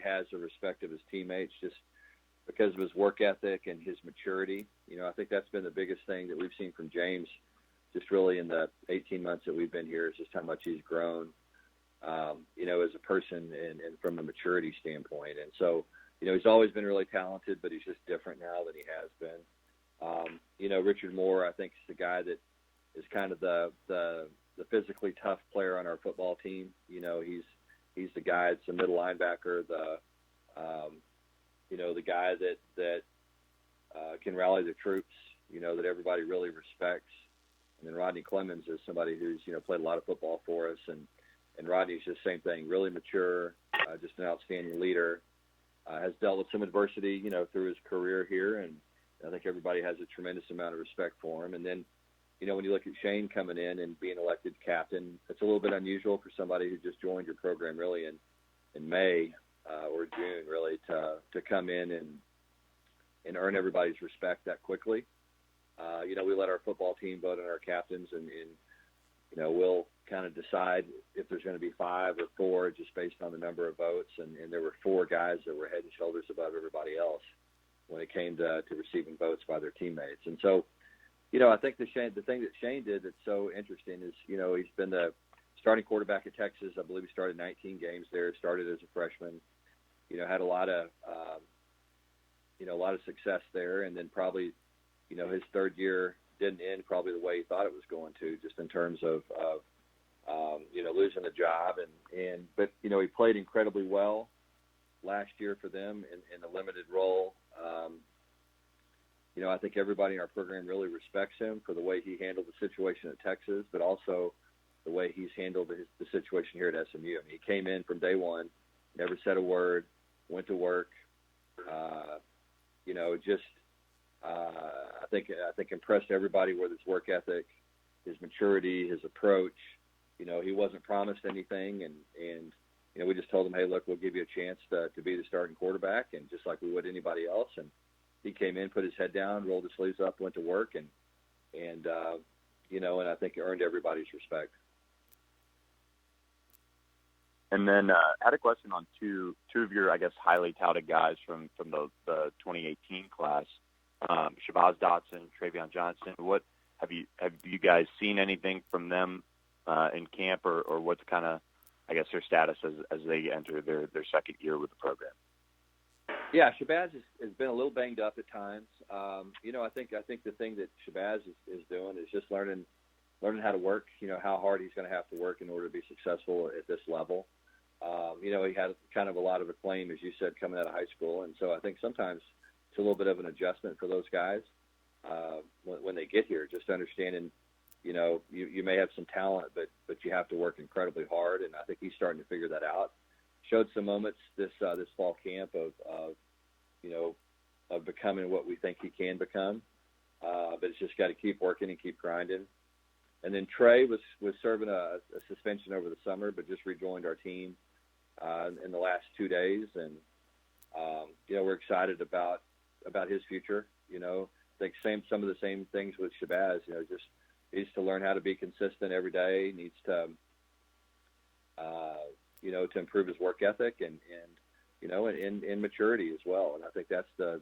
has the respect of his teammates just because of his work ethic and his maturity. I think that's been the biggest thing that we've seen from James just really in the 18 months that we've been here is just how much he's grown, as a person and from a maturity standpoint. And so, he's always been really talented, but he's just different now than he has been. Richard Moore, I think, is the guy that is kind of the physically tough player on our football team. He's the guy that's the middle linebacker, the guy that can rally the troops, that everybody really respects. And then Rodney Clemens is somebody who's, played a lot of football for us. And Rodney's just the same thing, really mature, just an outstanding leader, has dealt with some adversity, through his career here. And I think everybody has a tremendous amount of respect for him. And then, when you look at Shane coming in and being elected captain, it's a little bit unusual for somebody who just joined your program really in May or June, really, to come in and earn everybody's respect that quickly. We let our football team vote on our captains, and we'll kind of decide if there's going to be 5 or 4 just based on the number of votes. And there were 4 guys that were head and shoulders above everybody else when it came to receiving votes by their teammates. And so, I think the thing that Shane did that's so interesting is, he's been the starting quarterback at Texas. I believe he started 19 games there, started as a freshman, had a lot of success there. And then probably, his third year didn't end probably the way he thought it was going to, just in terms of losing a job. But he played incredibly well last year for them in a limited role. I think everybody in our program really respects him for the way he handled the situation at Texas, but also the way he's handled the situation here at SMU. I mean, he came in from day one, never said a word, went to work. I think impressed everybody with his work ethic, his maturity, his approach. He wasn't promised anything, and we just told him, hey, look, we'll give you a chance to be the starting quarterback, and just like we would anybody else. And he came in, put his head down, rolled his sleeves up, went to work, and I think earned everybody's respect. And then I had a question on two of your, I guess, highly touted guys from the 2018 class, Shabazz Dotson, Travion Johnson. What have you guys seen anything from them in camp, or what's kind of, I guess, their status as they enter their second year with the program? Yeah, Shabazz has been a little banged up at times. I think the thing that Shabazz is doing is just learning how to work. How hard he's going to have to work in order to be successful at this level. He had kind of a lot of acclaim, as you said, coming out of high school, and so I think sometimes it's a little bit of an adjustment for those guys when they get here. Just understanding, you may have some talent, but you have to work incredibly hard, and I think he's starting to figure that out. Showed some moments this fall camp of becoming what we think he can become, but it's just got to keep working and keep grinding. And then Trey was serving a suspension over the summer, but just rejoined our team in the last 2 days, and we're excited about his future. I think some of the same things with Shabazz. Just needs to learn how to be consistent every day. Needs to to improve his work ethic and maturity as well. And I think that's the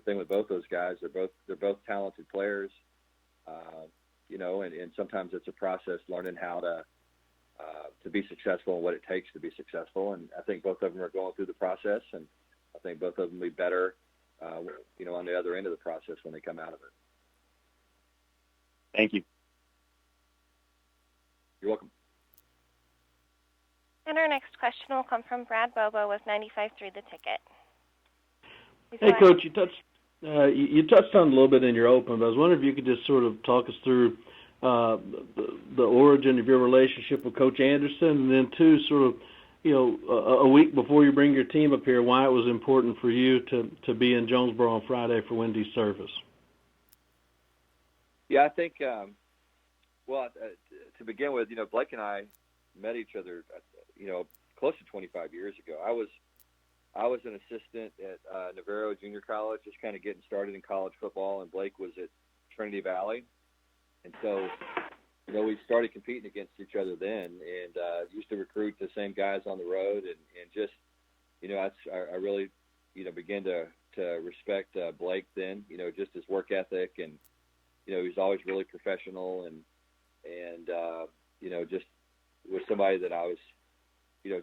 thing with both those guys. They're both talented players. And sometimes it's a process learning how to be successful and what it takes to be successful. And I think both of them are going through the process, and I think both of them will be better, on the other end of the process when they come out of it. Thank you. You're welcome. And our next question will come from Brad Bobo with 95.3 The Ticket. Hey, Coach, you touched on it a little bit in your open, but I was wondering if you could just sort of talk us through the origin of your relationship with Coach Anderson, and then two, sort of, a week before you bring your team up here, why it was important for you to be in Jonesboro on Friday for Wendy's service. Yeah, I think, to begin with, Blake and I met each other, close to 25 years ago. I was an assistant at Navarro Junior College, just kind of getting started in college football, and Blake was at Trinity Valley. And so, we started competing against each other then, and used to recruit the same guys on the road, and just, I really, began to respect Blake then, just his work ethic, and, he was always really professional, and just was somebody that I was,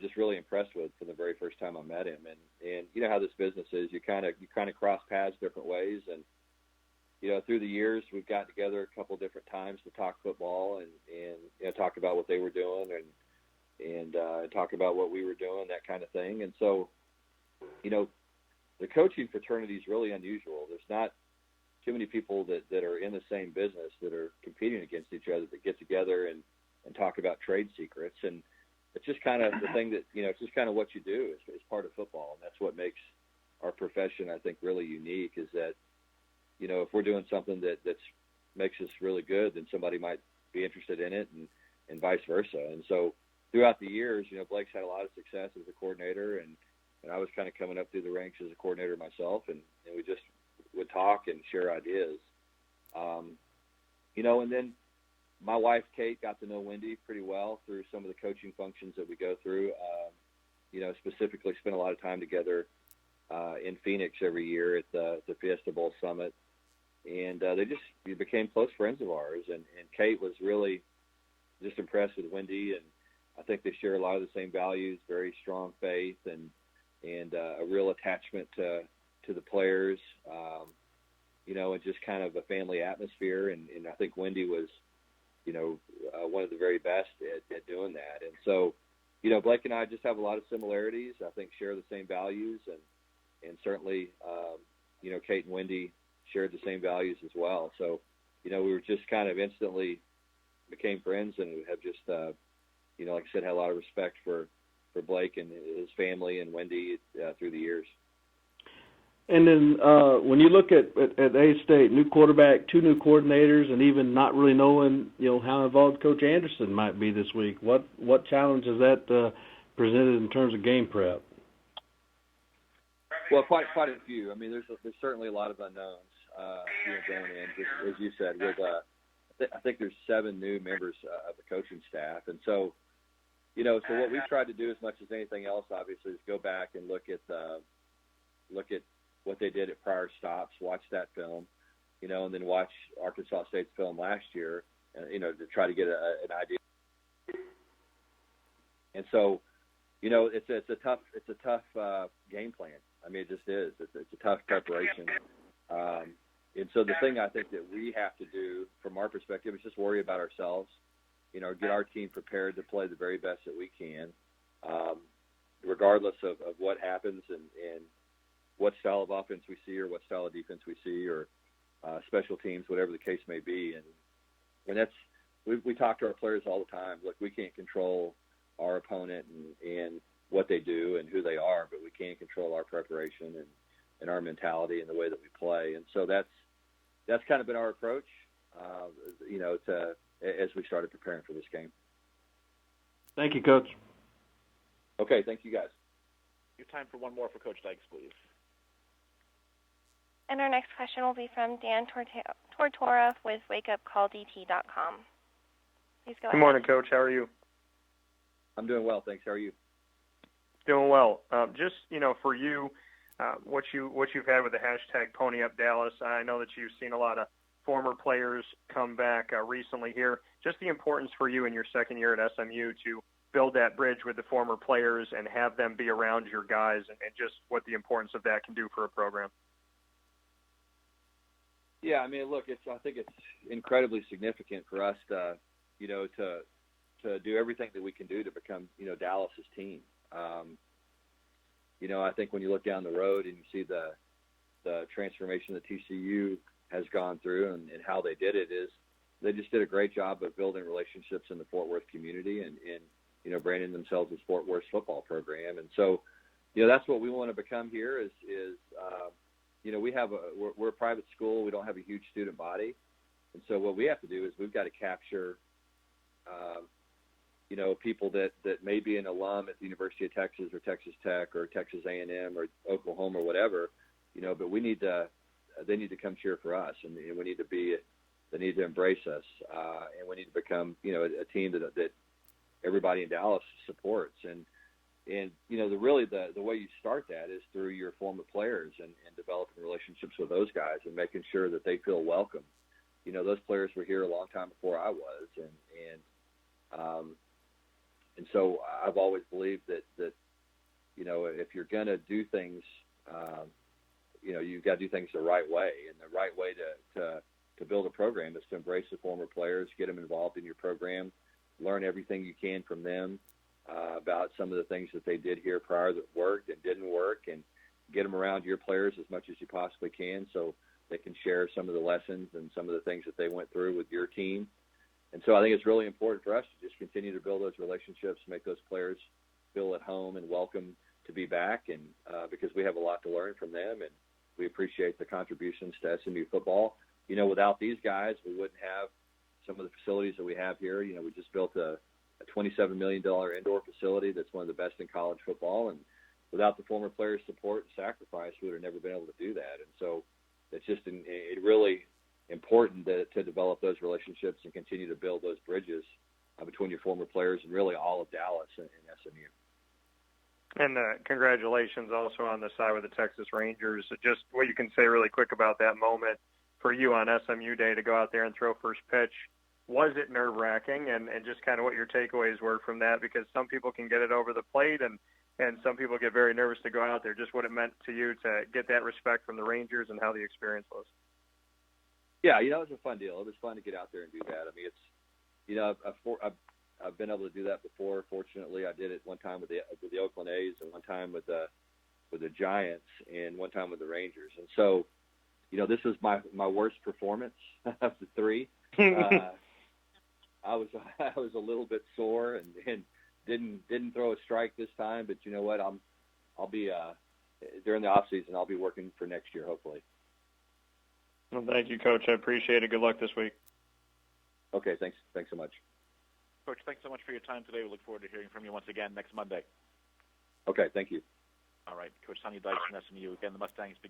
just really impressed with from the very first time I met him. And you know how this business is, you kind of cross paths different ways. And, through the years, we've gotten together a couple different times to talk football and talk about what they were doing and talk about what we were doing, that kind of thing. And so, the coaching fraternity is really unusual. There's not too many people that are in the same business that are competing against each other that get together and talk about trade secrets. And it's just kind of the thing that, it's just kind of what you do as part of football. And that's what makes our profession, I think, really unique, is that, if we're doing something that makes us really good, then somebody might be interested in it, and vice versa. And so throughout the years, Blake's had a lot of success as a coordinator, and I was kind of coming up through the ranks as a coordinator myself, and we just would talk and share ideas. And then my wife, Kate, got to know Wendy pretty well through some of the coaching functions that we go through. Specifically spent a lot of time together in Phoenix every year at the Fiesta Bowl Summit. And they became close friends of ours. And Kate was really just impressed with Wendy, and I think they share a lot of the same values, very strong faith, and a real attachment to the players, and just kind of a family atmosphere. And I think Wendy was, one of the very best at doing that. And so, Blake and I just have a lot of similarities. I think share the same values, and certainly, Kate and Wendy shared the same values as well. So, we were just kind of instantly became friends, and have just, like I said, had a lot of respect for Blake and his family and Wendy through the years. And then when you look at A-State, new quarterback, two new coordinators, and even not really knowing, how involved Coach Anderson might be this week, what challenge has that presented in terms of game prep? Well, quite a few. I mean, there's certainly a lot of unknowns going in. Just as you said, with I think there's 7 new members of the coaching staff, and so so what we've tried to do as much as anything else, obviously, is go back and look at what they did at prior stops, watch that film, and then watch Arkansas State's film last year, to try to get an idea. And so, it's a tough game plan. I mean, it just is. It's a tough preparation. And so the thing I think that we have to do from our perspective is just worry about ourselves, get our team prepared to play the very best that we can, regardless of what happens and what style of offense we see, or what style of defense we see, or special teams, whatever the case may be. And that's, we talk to our players all the time. Look, we can't control our opponent and what they do and who they are, but we can control our preparation and our mentality and the way that we play. And so that's kind of been our approach, as we started preparing for this game. Thank you, Coach. Okay, thank you, guys. You have time for one more for Coach Dykes, please. And our next question will be from Dan Tortora with wakeupcalldt.com. Please go ahead. Good morning, Coach. How are you? I'm doing well, thanks. How are you? Doing well. Just, for you, what you've had with the hashtag #PonyUpDallas, I know that you've seen a lot of former players come back recently here. Just the importance for you in your second year at SMU to build that bridge with the former players and have them be around your guys, and just what the importance of that can do for a program. Yeah, I mean, look, I think it's incredibly significant for us to do everything that we can do to become, Dallas's team. I think when you look down the road and you see the transformation that TCU has gone through and how they did it, is they just did a great job of building relationships in the Fort Worth community and branding themselves as Fort Worth's football program. And so, that's what we want to become here is we're a private school. We don't have a huge student body. And so what we have to do is we've got to capture, people that may be an alum at the University of Texas or Texas Tech or Texas A&M or Oklahoma or whatever, but they need to come cheer for us, and we need to they need to embrace us, and we need to become, a team that everybody in Dallas supports. And, And the way you start that is through your former players and developing relationships with those guys and making sure that they feel welcome. Those players were here a long time before I was, and so I've always believed that if you're gonna do things, you've got to do things the right way, and the right way to build a program is to embrace the former players, get them involved in your program, learn everything you can from them about some of the things that they did here prior that worked and didn't work, and get them around your players as much as you possibly can so they can share some of the lessons and some of the things that they went through with your team. And so I think it's really important for us to just continue to build those relationships, make those players feel at home and welcome to be back, and because we have a lot to learn from them, and we appreciate the contributions to SMU football. Without these guys, we wouldn't have some of the facilities that we have here. We just built a $27 million indoor facility that's one of the best in college football, and without the former players' support and sacrifice, we would have never been able to do that. And so it's just really important to develop those relationships and continue to build those bridges between your former players and really all of Dallas and SMU. And congratulations also on the side with the Texas Rangers. Just what you can say really quick about that moment for you on SMU Day to go out there and throw first pitch. Was it nerve-wracking, and just kind of what your takeaways were from that? Because some people can get it over the plate, and some people get very nervous to go out there. Just what it meant to you to get that respect from the Rangers and how the experience was. Yeah, it was a fun deal. It was fun to get out there and do that. I mean, it's, I've been able to do that before. Fortunately, I did it one time with the Oakland A's, and one time with the Giants, and one time with the Rangers. And so, this was my worst performance of the three. I was a little bit sore and didn't throw a strike this time, but you know what? I'll be during the off season. I'll be working for next year, hopefully. Well, thank you, Coach. I appreciate it. Good luck this week. Okay, thanks so much. Coach, thanks so much for your time today. We look forward to hearing from you once again next Monday. Okay, thank you. All right, Coach Sonny Dykes from SMU. Again, the Mustangs begin